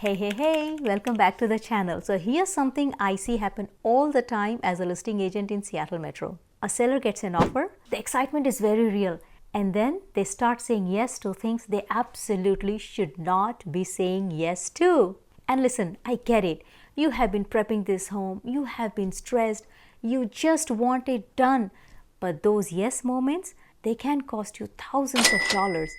Hey, welcome back to the channel. So here's something I see happen all the time as a listing agent in Seattle Metro. A seller gets an offer, the excitement is very real, and then they start saying yes to things they absolutely should not be saying yes to. And listen, I get it. You have been prepping this home, you have been stressed, you just want it done. But those yes moments, they can cost you thousands of dollars,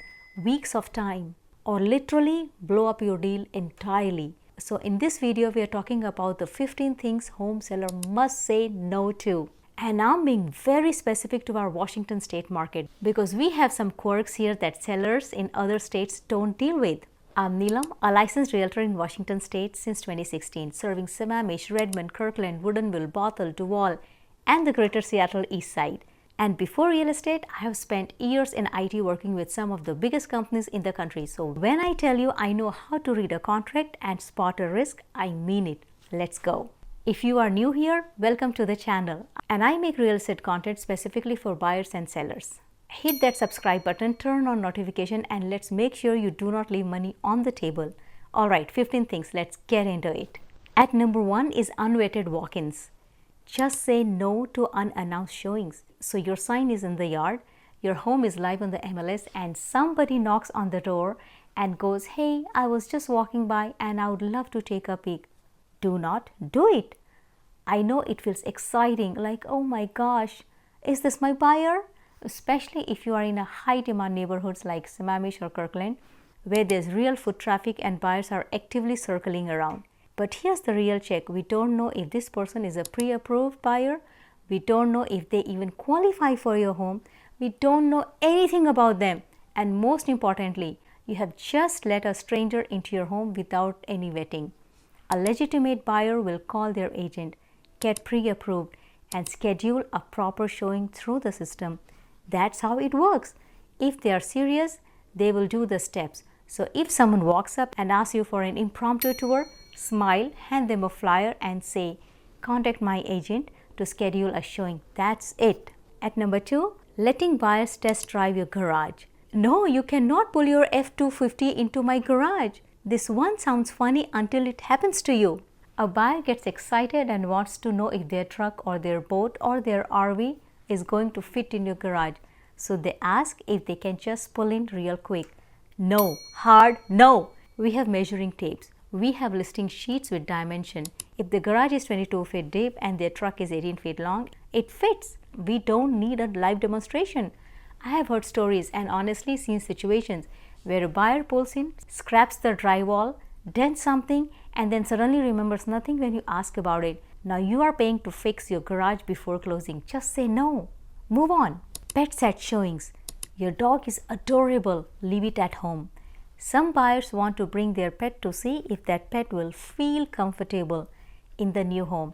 weeks of time, or literally blow up your deal entirely. So in this video, we are talking about the 15 things home seller must say no to. And I'm being very specific to our Washington state market because we have some quirks here that sellers in other states don't deal with. I'm Neelam, a licensed realtor in Washington state since 2016, serving Sammamish, Redmond, Kirkland, Woodinville, Bothell, Duvall, and the greater Seattle Eastside. And before real estate, I have spent years in IT working with some of the biggest companies in the country. So when I tell you I know how to read a contract and spot a risk, I mean it. Let's go. If you are new here, welcome to the channel. And I make real estate content specifically for buyers and sellers. Hit that subscribe button, turn on notification, and let's make sure you do not leave money on the table. Alright, 15 things. Let's get into it. At number 1 is unvetted walk-ins. Just say no to unannounced showings. So your sign is in the yard, your home is live on the MLS, and somebody knocks on the door and goes, "Hey, I was just walking by and I would love to take a peek." Do not do it. I know it feels exciting, like, oh my gosh, is this my buyer? Especially if you are in a high demand neighborhoods like Sammamish or Kirkland, where there's real foot traffic and buyers are actively circling around. But here's the real check. We don't know if this person is a pre-approved buyer. We don't know if they even qualify for your home. We don't know anything about them. And most importantly, you have just let a stranger into your home without any vetting. A legitimate buyer will call their agent, get pre-approved, and schedule a proper showing through the system. That's how it works. If they are serious, they will do the steps. So if someone walks up and asks you for an impromptu tour, smile, hand them a flyer and say, "Contact my agent to schedule a showing." That's it. At number 2, letting buyers test drive your garage. No, you cannot pull your F-250 into my garage. This one sounds funny until it happens to you. A buyer gets excited and wants to know if their truck or their boat or their RV is going to fit in your garage. So they ask if they can just pull in real quick. No, hard no. We have measuring tapes. We have listing sheets with dimension. If the garage is 22 feet deep and their truck is 18 feet long, it fits. We don't need a live demonstration. I have heard stories and honestly seen situations where a buyer pulls in, scraps the drywall, dents something, and then suddenly remembers nothing when you ask about it. Now you are paying to fix your garage before closing. Just say no. Move on. Pets at showings. Your dog is adorable. Leave it at home. Some buyers want to bring their pet to see if that pet will feel comfortable in the new home.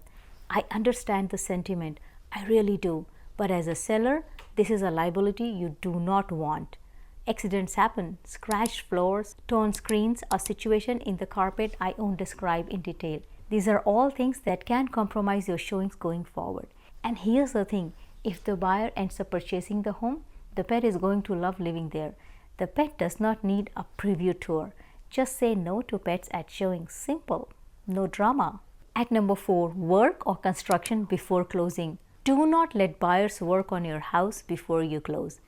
I understand the sentiment, I really do. But as a seller, this is a liability you do not want. Accidents happen, scratched floors, torn screens, a situation in the carpet I won't describe in detail. These are all things that can compromise your showings going forward. And here's the thing, if the buyer ends up purchasing the home, the pet is going to love living there. The pet does not need a preview tour. Just say no to pets at showings. Simple. No drama. At number 4, work or construction before closing. Do not let buyers work on your house before you close.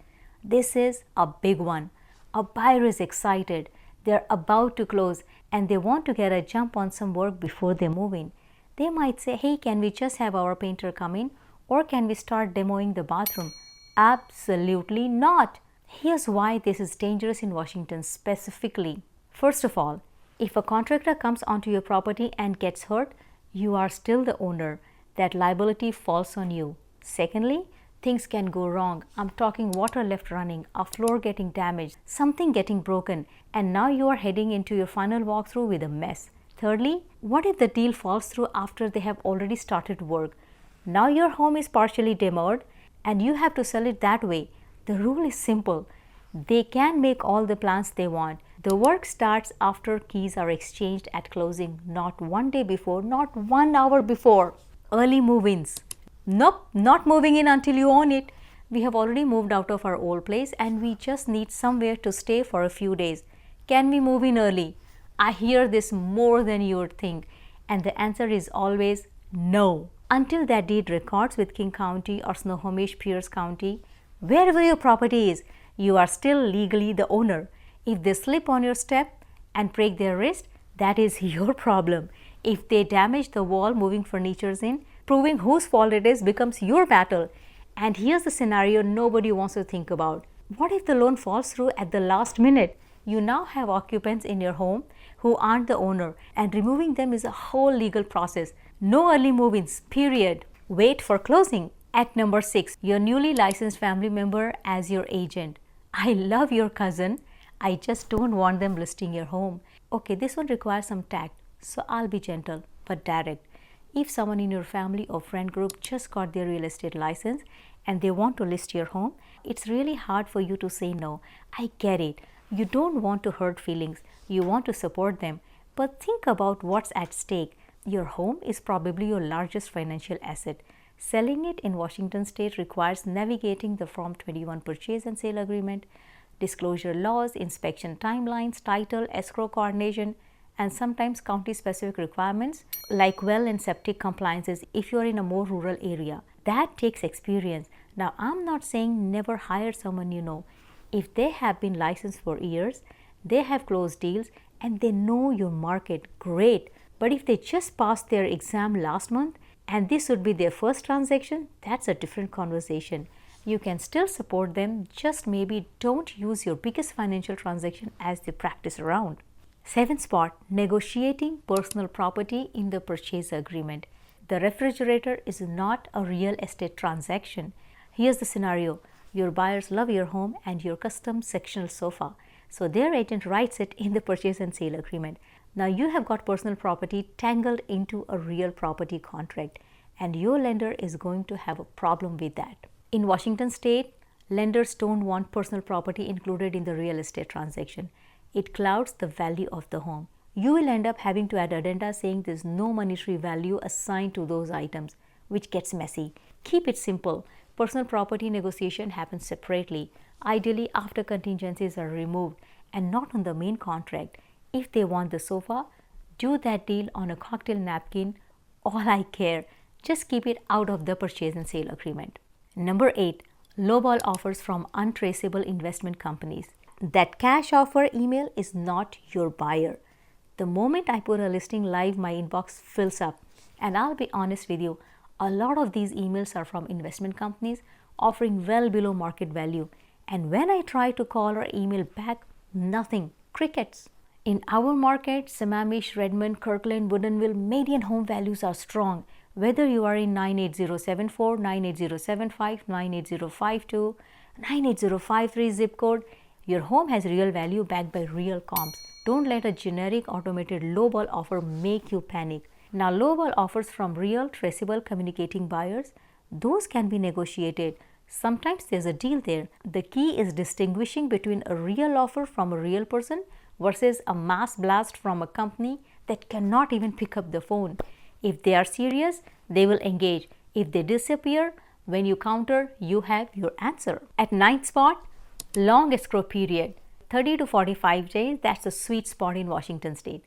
This is a big one. A buyer is excited. They're about to close and they want to get a jump on some work before they move in. They might say, "Hey, can we just have our painter come in? Or can we start demoing the bathroom?" Absolutely not. Here's why this is dangerous in Washington specifically. First of all, if a contractor comes onto your property and gets hurt, you are still the owner. That liability falls on you. Secondly, things can go wrong. I'm talking water left running, a floor getting damaged, something getting broken, and now you are heading into your final walkthrough with a mess. Thirdly, what if the deal falls through after they have already started work? Now your home is partially demoed and you have to sell it that way. The rule is simple. They can make all the plans they want. The work starts after keys are exchanged at closing, not one day before, not 1 hour before. Early move-ins. Nope, not moving in until you own it. We have already moved out of our old place and we just need somewhere to stay for a few days. Can we move in early? I hear this more than you would think, and the answer is always no. Until that deed records with King County or Snohomish, Pierce County, wherever your property is, you are still legally the owner. If they slip on your step and break their wrist, that is your problem. If they damage the wall moving furniture in, proving whose fault it is becomes your battle. And here's the scenario nobody wants to think about. What if the loan falls through at the last minute? You now have occupants in your home who aren't the owner, and removing them is a whole legal process. No early move-ins, period. Wait for closing. At number 6, your newly licensed family member as your agent. I love your cousin. I just don't want them listing your home. Okay, this one requires some tact, so I'll be gentle but direct. If someone in your family or friend group just got their real estate license and they want to list your home, it's really hard for you to say no. I get it. You don't want to hurt feelings. You want to support them. But think about what's at stake. Your home is probably your largest financial asset. Selling it in Washington state requires navigating the Form 21 purchase and sale agreement, disclosure laws, inspection timelines, title, escrow coordination, and sometimes county-specific requirements like well and septic compliances if you are in a more rural area. That takes experience. Now, I'm not saying never hire someone you know. If they have been licensed for years, they have closed deals, and they know your market, great. But if they just passed their exam last month and this would be their first transaction, that's a different conversation. You can still support them, just maybe don't use your biggest financial transaction as the practice around. 7th spot, negotiating personal property in the purchase agreement. The refrigerator is not a real estate transaction. Here's the scenario. Your buyers love your home and your custom sectional sofa, so their agent writes it in the purchase and sale agreement. Now you have got personal property tangled into a real property contract, and your lender is going to have a problem with that. In Washington state, lenders don't want personal property included in the real estate transaction. It clouds the value of the home. You will end up having to add addenda saying there's no monetary value assigned to those items, which gets messy. Keep it simple. Personal property negotiation happens separately, ideally after contingencies are removed and not on the main contract. If they want the sofa, do that deal on a cocktail napkin. All I care. Just keep it out of the purchase and sale agreement. Number 8, lowball offers from untraceable investment companies. That cash offer email is not your buyer. The moment I put a listing live, my inbox fills up. And I'll be honest with you, a lot of these emails are from investment companies offering well below market value. And when I try to call or email back, nothing, crickets. In our market, Sammamish, Redmond, Kirkland, Woodinville, median home values are strong. Whether you are in 98074, 98075, 98052, 98053 zip code, your home has real value backed by real comps. Don't let a generic automated lowball offer make you panic. Now, lowball offers from real, traceable, communicating buyers, those can be negotiated. Sometimes there's a deal there. The key is distinguishing between a real offer from a real person versus a mass blast from a company that cannot even pick up the phone. If they are serious, they will engage. If they disappear, when you counter, you have your answer. At 9th spot, long escrow period. 30 to 45 days, that's a sweet spot in Washington state.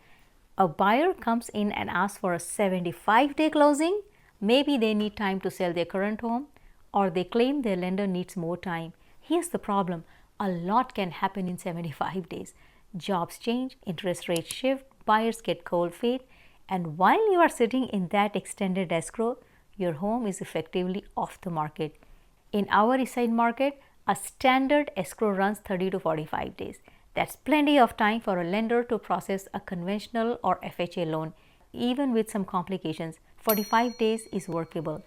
A buyer comes in and asks for a 75-day closing. Maybe they need time to sell their current home, or they claim their lender needs more time. Here's the problem. A lot can happen in 75 days. Jobs change, interest rates shift, buyers get cold feet, and while you are sitting in that extended escrow, your home is effectively off the market. In our Eastside market, a standard escrow runs 30 to 45 days. That's plenty of time for a lender to process a conventional or FHA loan. Even with some complications, 45 days is workable.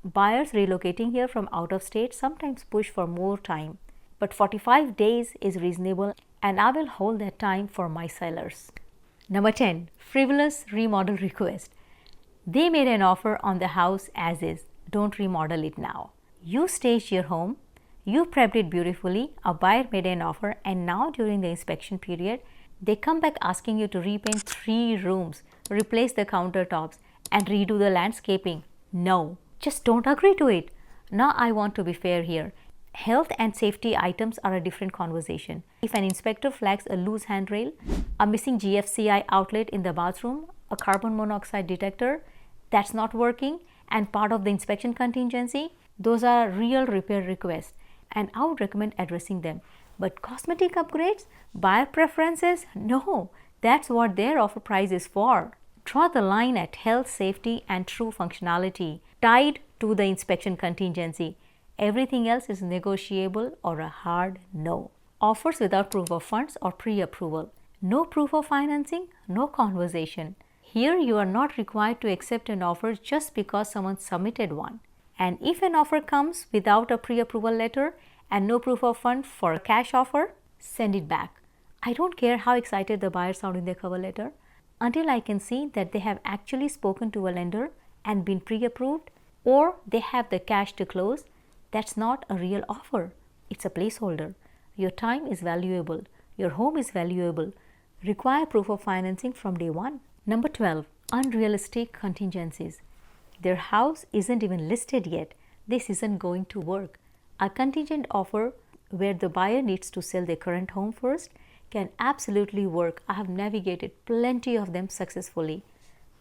Buyers relocating here from out of state sometimes push for more time, but 45 days is reasonable, and I will hold that time for my sellers. Number 10, frivolous remodel request. They made an offer on the house as is. Don't remodel it now. You staged your home. You prepped it beautifully, a buyer made an offer, and now during the inspection period, they come back asking you to repaint 3 rooms, replace the countertops, and redo the landscaping. No, just don't agree to it. Now I want to be fair here. Health and safety items are a different conversation. If an inspector flags a loose handrail, a missing GFCI outlet in the bathroom, a carbon monoxide detector that's not working and part of the inspection contingency, those are real repair requests and I would recommend addressing them. But cosmetic upgrades, buyer preferences, no, that's what their offer price is for. Draw the line at health, safety and true functionality tied to the inspection contingency. Everything else is negotiable or a hard no. Offers without proof of funds or pre-approval. No proof of financing, no conversation. Here you are not required to accept an offer just because someone submitted one. And if an offer comes without a pre-approval letter and no proof of fund for a cash offer, send it back. I don't care how excited the buyers sound in their cover letter. Until I can see that they have actually spoken to a lender and been pre-approved or they have the cash to close, that's not a real offer. It's a placeholder. Your time is valuable. Your home is valuable. Require proof of financing from day one. Number 12. Unrealistic contingencies. Their house isn't even listed yet. This isn't going to work. A contingent offer where the buyer needs to sell their current home first can absolutely work. I have navigated plenty of them successfully.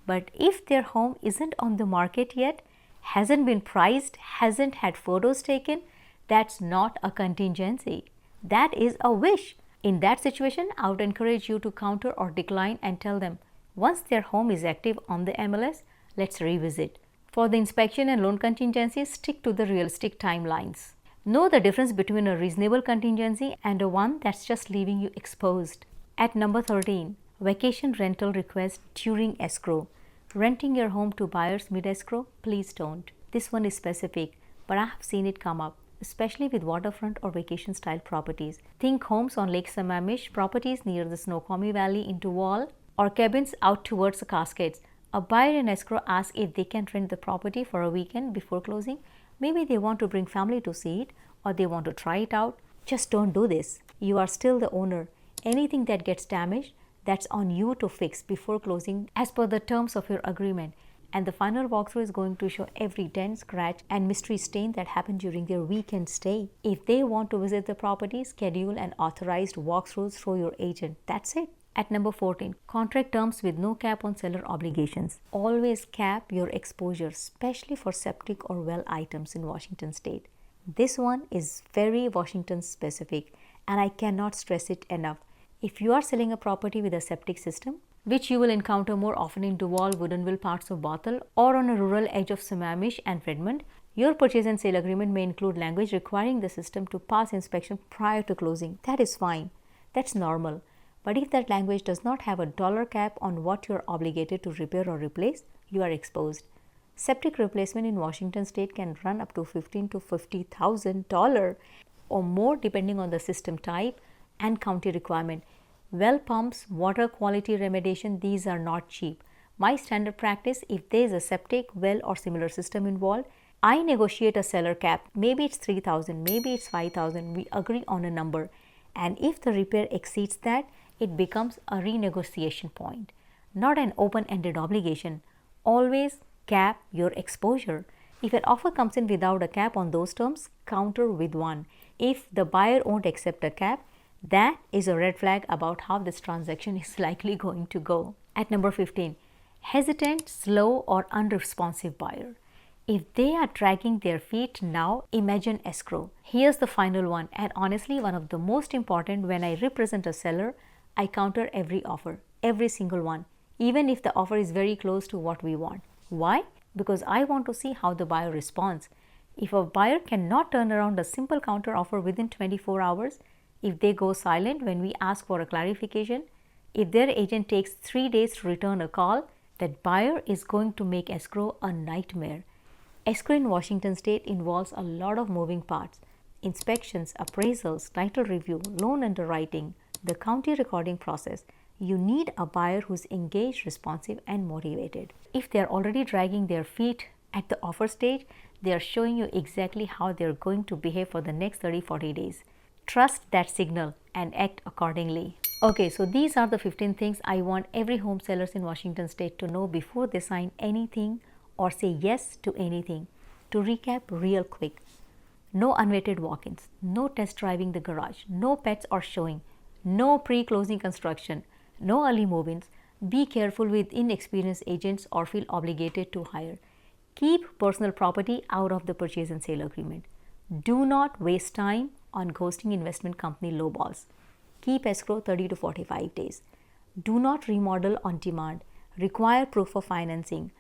But if their home isn't on the market yet, hasn't been priced, hasn't had photos taken, that's not a contingency. That is a wish. In that situation, I would encourage you to counter or decline and tell them, once their home is active on the MLS, let's revisit. For the inspection and loan contingencies, stick to the realistic timelines. Know the difference between a reasonable contingency and a one that's just leaving you exposed. At number 13, vacation rental request during escrow. Renting your home to buyers mid-escrow? Please don't. This one is specific, but I have seen it come up, especially with waterfront or vacation style properties. Think homes on Lake Sammamish, properties near the Snohomish Valley in Duvall, or cabins out towards the Cascades. A buyer in escrow asks if they can rent the property for a weekend before closing. Maybe they want to bring family to see it or they want to try it out. Just don't do this. You are still the owner. Anything that gets damaged, that's on you to fix before closing as per the terms of your agreement. And the final walkthrough is going to show every dent, scratch and mystery stain that happened during their weekend stay. If they want to visit the property, schedule an authorized walkthrough through your agent. That's it. At number 14, contract terms with no cap on seller obligations. Always cap your exposure, especially for septic or well items in Washington state. This one is very Washington specific and I cannot stress it enough. If you are selling a property with a septic system, which you will encounter more often in Duvall, Woodinville, parts of Bothell, or on a rural edge of Sammamish and Redmond, your purchase and sale agreement may include language requiring the system to pass inspection prior to closing. That is fine. That's normal. But if that language does not have a dollar cap on what you are obligated to repair or replace, you are exposed. Septic replacement in Washington state can run up to $15,000 to $50,000 or more depending on the system type and county requirement. Well pumps, water quality remediation, these are not cheap. My standard practice, if there is a septic, well or similar system involved, I negotiate a seller cap. Maybe it's $3,000, maybe it's $5,000. We agree on a number. And if the repair exceeds that, it becomes a renegotiation point, not an open-ended obligation. Always cap your exposure. If an offer comes in without a cap on those terms, counter with one. If the buyer won't accept a cap, that is a red flag about how this transaction is likely going to go. At number 15, hesitant, slow or unresponsive buyer. If they are dragging their feet now, imagine escrow. Here's the final one, and honestly one of the most important. When I represent a seller, I counter every offer, every single one, even if the offer is very close to what we want. Why? Because I want to see how the buyer responds. If a buyer cannot turn around a simple counter offer within 24 hours, if they go silent when we ask for a clarification, if their agent takes 3 days to return a call, that buyer is going to make escrow a nightmare. Escrow in Washington state involves a lot of moving parts: inspections, appraisals, title review, loan underwriting, the county recording process. You need a buyer who's engaged, responsive and motivated. If they're already dragging their feet at the offer stage, they are showing you exactly how they're going to behave for the next 30-40 days. Trust that signal and act accordingly. Okay, so these are the 15 things I want every home sellers in Washington state to know before they sign anything or say yes to anything. To recap real quick, No unvetted walk-ins, no test driving the garage, no pets or showing, no pre-closing construction, no early move-ins. Be careful with inexperienced agents or feel obligated to hire. Keep personal property out of the purchase and sale agreement. Do not waste time on ghosting investment company lowballs. Keep escrow 30 to 45 days. Do not remodel on demand. Require proof of financing.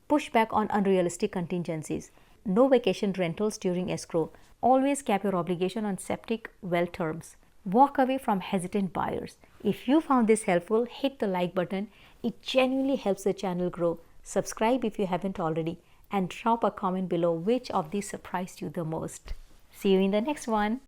Push back on unrealistic contingencies. No vacation rentals during escrow. Always cap your obligation on septic well terms. Walk away from hesitant buyers. If you found this helpful, hit the like button. It genuinely helps the channel grow. Subscribe if you haven't already, and drop a comment below which of these surprised you the most. See you in the next one.